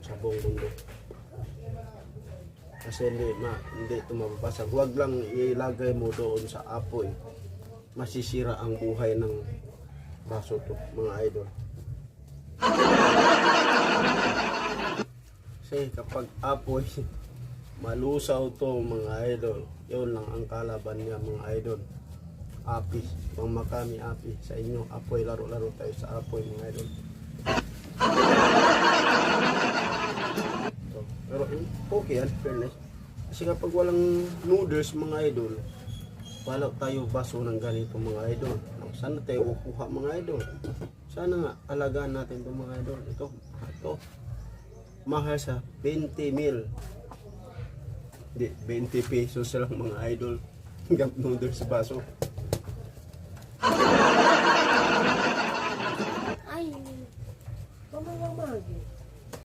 sa buong mundo. Kasi hindi ito mababasag. Huwag lang ilagay mo doon sa apoy. Masisira ang buhay ng baso to, mga idol. Kasi kapag apoy, malusaw to mga idol. Yun lang ang kalaban niya mga idol. Api, pang makami api. Sa inyo, apoy, laro-laro tayo sa apoy mga idol. Pero okay yan, fairness. Kasi kapag walang noodles mga idol, wala tayo baso ng ganito mga idol. Sana tayo kukuha mga idol. Sana nga alagaan natin itong mga idol. Ito mahal sa 20 mil. Hindi, 20 pesos lang mga idol. Hanggang noodles sa baso.